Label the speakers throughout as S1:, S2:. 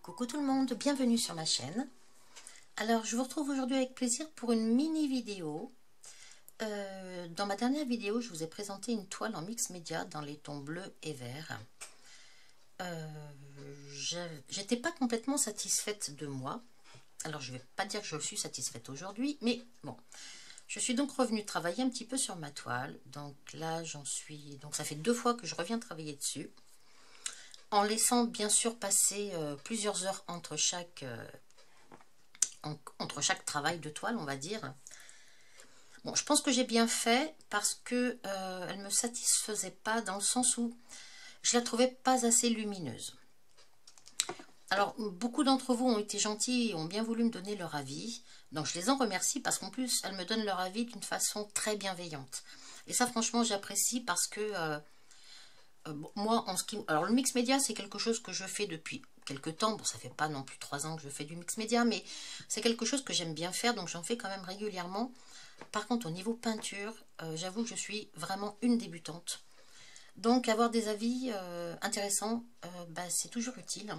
S1: Coucou tout le monde, bienvenue sur ma chaîne. Alors je vous retrouve aujourd'hui avec plaisir pour une mini vidéo. Dans ma dernière vidéo, je vous ai présenté une toile en mix média dans les tons bleus et verts. J'étais pas complètement satisfaite de moi. Alors je vais pas dire que je suis satisfaite aujourd'hui, mais bon. Je suis donc revenue travailler un petit peu sur ma toile. Donc là j'en suis... Donc ça fait 2 fois que je reviens travailler dessus. En laissant bien sûr passer plusieurs heures entre chaque travail de toile, on va dire. Bon, je pense que j'ai bien fait parce que elle me satisfaisait pas dans le sens où je la trouvais pas assez lumineuse. Alors, beaucoup d'entre vous ont été gentils et ont bien voulu me donner leur avis. Donc, je les en remercie parce qu'en plus, elles me donnent leur avis d'une façon très bienveillante. Et ça, franchement, j'apprécie parce que moi, alors le mix média, c'est quelque chose que je fais depuis quelques temps. Bon, ça fait pas non plus 3 ans que je fais du mix média, mais c'est quelque chose que j'aime bien faire, donc j'en fais quand même régulièrement. Par contre, au niveau peinture, j'avoue que je suis vraiment une débutante. Donc, avoir des avis intéressants, c'est toujours utile.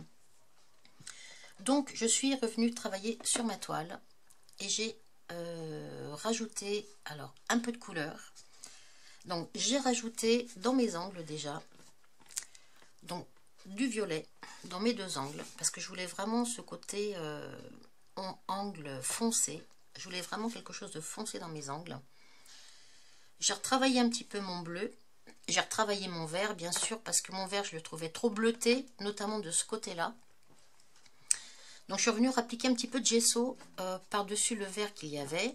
S1: Donc, je suis revenue travailler sur ma toile et j'ai rajouté alors un peu de couleur. Donc, j'ai rajouté dans mes angles déjà, donc du violet dans mes 2 angles, parce que je voulais vraiment ce côté en angle foncé. Je voulais vraiment quelque chose de foncé dans mes angles. J'ai retravaillé un petit peu mon bleu. J'ai retravaillé mon vert, bien sûr, parce que mon vert, je le trouvais trop bleuté, notamment de ce côté-là. Donc, je suis revenue appliquer un petit peu de gesso par-dessus le vert qu'il y avait.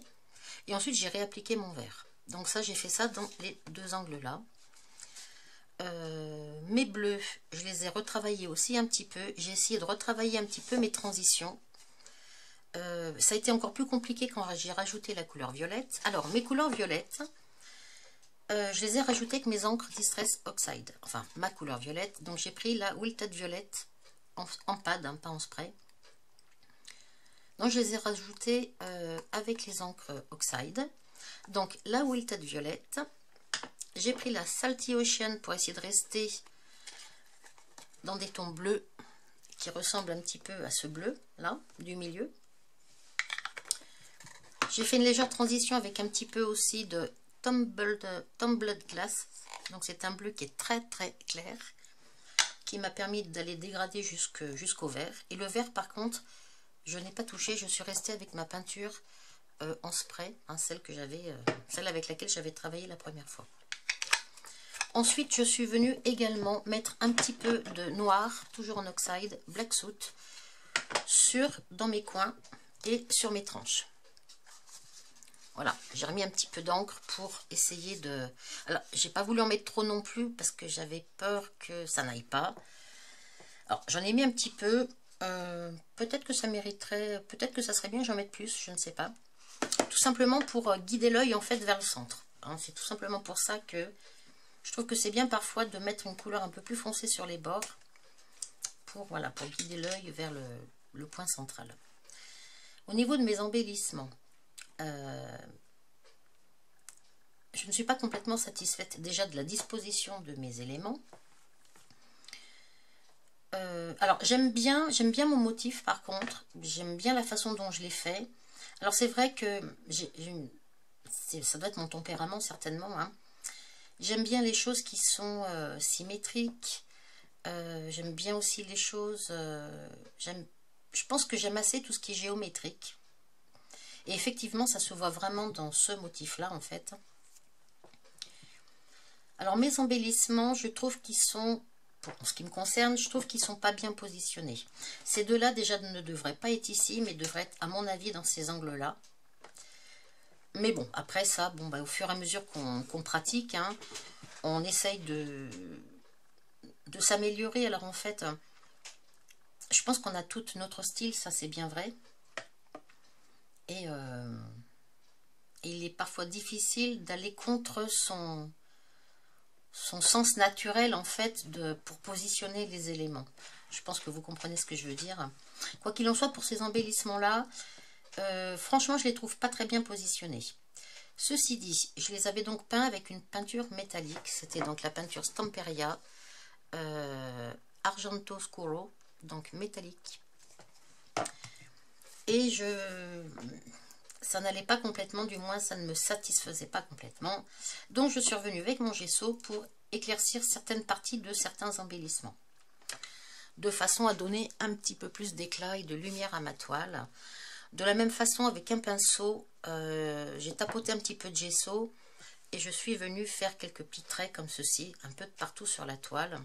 S1: Et ensuite, j'ai réappliqué mon vert. Donc ça, j'ai fait ça dans les 2 angles-là. Mes bleus, je les ai retravaillés aussi un petit peu. J'ai essayé de retravailler un petit peu mes transitions. Ça a été encore plus compliqué quand j'ai rajouté la couleur violette. Alors, mes couleurs violettes, je les ai rajoutées avec mes encres Distress Oxide. Enfin, ma couleur violette. Donc, j'ai pris la Wilted Violette en pad, hein, pas en spray. Donc, je les ai rajoutées avec les encres Oxide. Donc, la Wilted Violette. J'ai pris la Salty Ocean pour essayer de rester dans des tons bleus qui ressemblent un petit peu à ce bleu, là, du milieu. J'ai fait une légère transition avec un petit peu aussi de Tumbled Glass. Donc c'est un bleu qui est très très clair, qui m'a permis d'aller dégrader jusqu'au vert. Et le vert par contre, je n'ai pas touché, je suis restée avec ma peinture en spray, hein, celle avec laquelle j'avais travaillé la première fois. Ensuite, je suis venue également mettre un petit peu de noir, toujours en oxide, Black Soot, dans mes coins et sur mes tranches. Voilà, j'ai remis un petit peu d'encre pour essayer de... Alors, j'ai pas voulu en mettre trop non plus parce que j'avais peur que ça n'aille pas. Alors, j'en ai mis un petit peu. Peut-être que ça mériterait... Peut-être que ça serait bien que j'en mette plus, je ne sais pas. Tout simplement pour guider l'œil en fait vers le centre. Hein, c'est tout simplement pour ça que je trouve que c'est bien parfois de mettre une couleur un peu plus foncée sur les bords. Voilà, pour guider l'œil vers le point central. Au niveau de mes embellissements... je ne suis pas complètement satisfaite déjà de la disposition de mes éléments. Alors j'aime bien mon motif par contre, j'aime bien la façon dont je l'ai fait. Alors c'est vrai que ça doit être mon tempérament certainement, hein. J'aime bien les choses qui sont symétriques, j'aime bien aussi les choses, je pense que j'aime assez tout ce qui est géométrique. Et effectivement, ça se voit vraiment dans ce motif-là, en fait. Alors, mes embellissements, je trouve qu'ils sont, pour ce qui me concerne, je trouve qu'ils ne sont pas bien positionnés. Ces deux-là, déjà, ne devraient pas être ici, mais devraient être, à mon avis, dans ces angles-là. Mais bon, après ça, bon, au fur et à mesure qu'on pratique, hein, on essaye de s'améliorer. Alors, en fait, je pense qu'on a tout notre style, ça, c'est bien vrai. Et il est parfois difficile d'aller contre son sens naturel, en fait, pour positionner les éléments. Je pense que vous comprenez ce que je veux dire. Quoi qu'il en soit, pour ces embellissements-là, franchement, je les trouve pas très bien positionnés. Ceci dit, je les avais donc peints avec une peinture métallique. C'était donc la peinture Stamperia Argento Scuro, donc métallique. Et ça n'allait pas complètement, du moins ça ne me satisfaisait pas complètement. Donc je suis revenue avec mon gesso pour éclaircir certaines parties de certains embellissements, de façon à donner un petit peu plus d'éclat et de lumière à ma toile. De la même façon, avec un pinceau, j'ai tapoté un petit peu de gesso et je suis venue faire quelques petits traits comme ceci, un peu de partout sur la toile.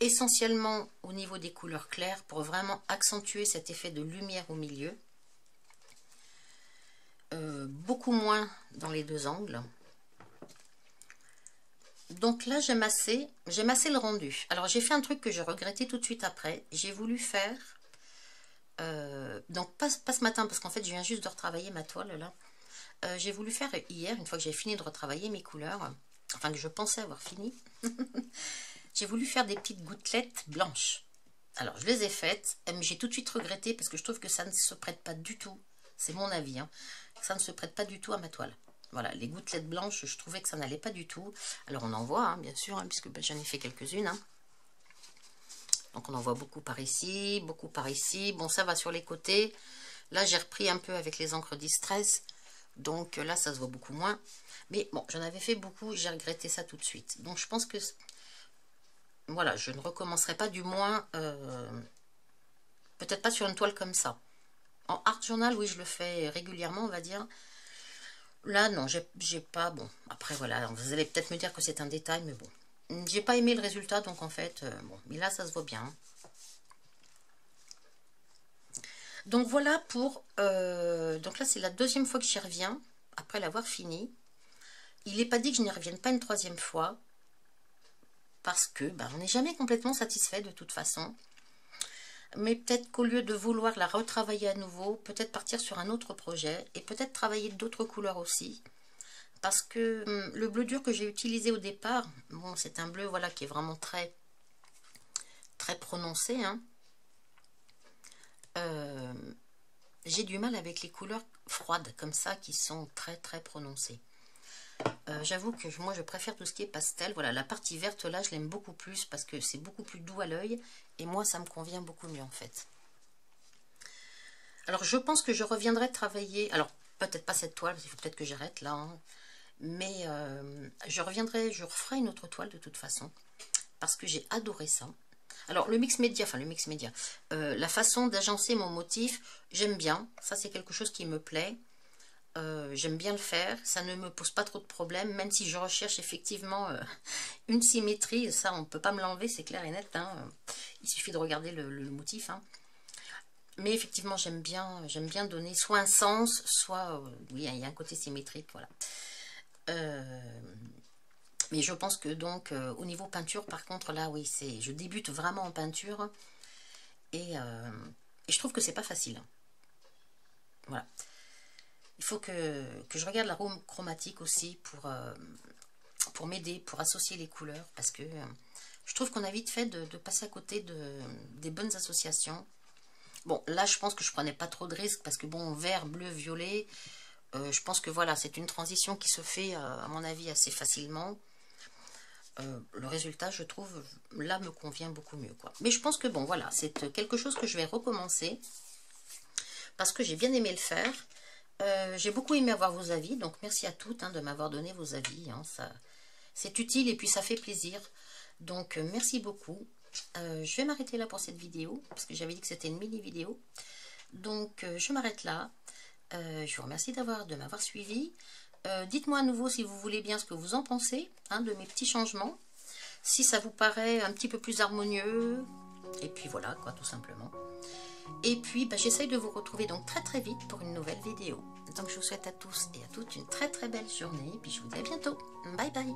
S1: Essentiellement au niveau des couleurs claires pour vraiment accentuer cet effet de lumière au milieu. Beaucoup moins dans les deux angles. Donc là, j'ai massé le rendu. Alors j'ai fait un truc que j'ai regretté tout de suite après. J'ai voulu faire... donc pas ce matin parce qu'en fait je viens juste de retravailler ma toile là. J'ai voulu faire hier, une fois que j'ai fini de retravailler mes couleurs, enfin que je pensais avoir fini, j'ai voulu faire des petites gouttelettes blanches. Alors je les ai faites, mais j'ai tout de suite regretté parce que je trouve que ça ne se prête pas du tout, c'est mon avis, hein, ça ne se prête pas du tout à ma toile. Voilà, les gouttelettes blanches, je trouvais que ça n'allait pas du tout. Alors on en voit, hein, bien sûr, hein, puisque j'en ai fait quelques-unes, hein. Donc on en voit beaucoup par ici, beaucoup par ici. Bon, ça va sur les côtés. Là, j'ai repris un peu avec les encres Distress. Donc là, ça se voit beaucoup moins. Mais bon, j'en avais fait beaucoup. J'ai regretté ça tout de suite. Donc je pense que... Voilà, je ne recommencerai pas, du moins... peut-être pas sur une toile comme ça. En art journal, oui, je le fais régulièrement, on va dire. Là, non, j'ai pas... Bon, après, voilà, vous allez peut-être me dire que c'est un détail, mais bon. J'ai pas aimé le résultat, donc en fait, bon, mais là, ça se voit bien. Donc voilà pour... donc là, c'est la deuxième fois que j'y reviens, après l'avoir fini. Il n'est pas dit que je n'y revienne pas une troisième fois, parce que ben, on n'est jamais complètement satisfait de toute façon. Mais peut-être qu'au lieu de vouloir la retravailler à nouveau, peut-être partir sur un autre projet, et peut-être travailler d'autres couleurs aussi. Parce que le bleu dur que j'ai utilisé au départ, bon, c'est un bleu voilà, qui est vraiment très prononcé. Hein. J'ai du mal avec les couleurs froides comme ça qui sont très prononcées. J'avoue que moi je préfère tout ce qui est pastel. Voilà, la partie verte là je l'aime beaucoup plus parce que c'est beaucoup plus doux à l'œil et moi ça me convient beaucoup mieux en fait. Alors je pense que je reviendrai travailler, alors peut-être pas cette toile, il faut peut-être que j'arrête là, hein. Mais je reviendrai, je referai une autre toile de toute façon, parce que j'ai adoré ça. Alors le mix média, la façon d'agencer mon motif, j'aime bien, ça c'est quelque chose qui me plaît, j'aime bien le faire, ça ne me pose pas trop de problèmes, même si je recherche effectivement une symétrie, ça on ne peut pas me l'enlever, c'est clair et net, hein. Il suffit de regarder le motif, hein. Mais effectivement j'aime bien donner soit un sens, soit, oui il y a un côté symétrique, voilà. Mais je pense que donc au niveau peinture par contre là oui je débute vraiment en peinture et je trouve que c'est pas facile. Voilà. Il faut que je regarde la roue chromatique aussi pour m'aider, pour associer les couleurs parce que je trouve qu'on a vite fait de passer à côté des bonnes associations. Bon là je pense que je prenais pas trop de risques parce que bon vert, bleu, violet, je pense que voilà c'est une transition qui se fait à mon avis assez facilement. Le résultat je trouve là me convient beaucoup mieux quoi. Mais je pense que bon voilà c'est quelque chose que je vais recommencer parce que j'ai bien aimé le faire. J'ai beaucoup aimé avoir vos avis, donc merci à toutes hein, de m'avoir donné vos avis, hein, c'est utile et puis ça fait plaisir, donc merci beaucoup. Je vais m'arrêter là pour cette vidéo, parce que j'avais dit que c'était une mini vidéo, donc je m'arrête là. Je vous remercie de m'avoir suivi. Dites-moi à nouveau si vous voulez bien ce que vous en pensez hein, de mes petits changements, si ça vous paraît un petit peu plus harmonieux, et puis voilà quoi tout simplement. Et puis bah, j'essaye de vous retrouver donc très vite pour une nouvelle vidéo. Donc je vous souhaite à tous et à toutes une très belle journée, et puis je vous dis à bientôt. Bye bye.